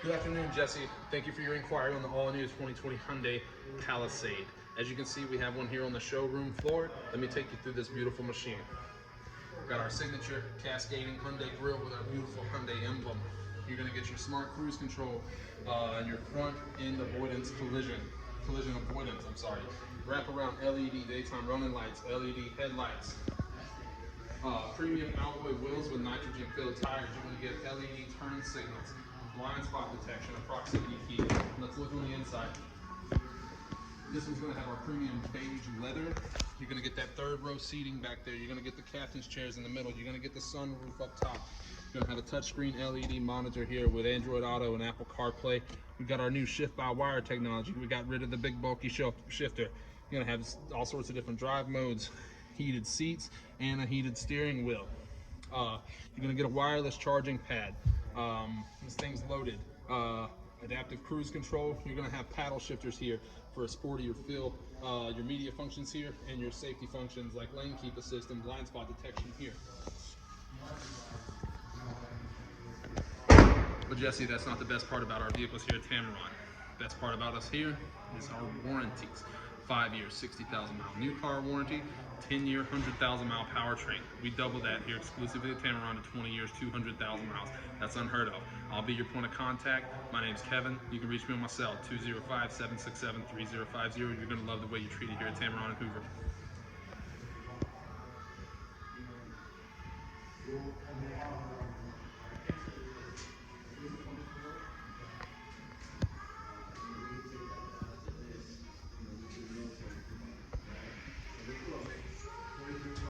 Good afternoon, Jesse. Thank you for your inquiry on the all-new 2020 Hyundai Palisade. As you can see, we have one here on the showroom floor. Let me take you through this beautiful machine. We've got our signature cascading Hyundai grille with our beautiful Hyundai emblem. You're going to get your smart cruise control and your front end avoidance collision avoidance, wraparound LED daytime running lights, LED headlights, premium alloy wheels with nitrogen-filled tires. You're going to get LED turn signals, blind spot detection, and proximity key. Let's look on the inside. This one's going to have our premium beige leather. You're going to get that third row seating back there. You're going to get the captain's chairs in the middle. You're going to get the sunroof up top. You're going to have a touchscreen LED monitor here with Android Auto and Apple CarPlay. We've got our new shift-by-wire technology. We got rid of the big bulky shifter. You're going to have all sorts of different drive modes, heated seats, and a heated steering wheel. You're going to get a wireless charging pad. This thing's loaded. Adaptive cruise control. You're going to have paddle shifters here for a sportier feel. Your media functions here, and your safety functions like lane keep assist and blind spot detection here. But Jesse, that's not the best part about our vehicles here at Tameron. Best part about us here is our warranties. 5 years, 60,000 mile new car warranty, 10-year, 100,000 mile powertrain. We double that here exclusively at Tameron to 20 years, 200,000 miles. That's unheard of. I'll be your point of contact. My name's Kevin. You can reach me on my cell, 205-767-3050. You're gonna love the way you're treated here at Tameron and Hoover.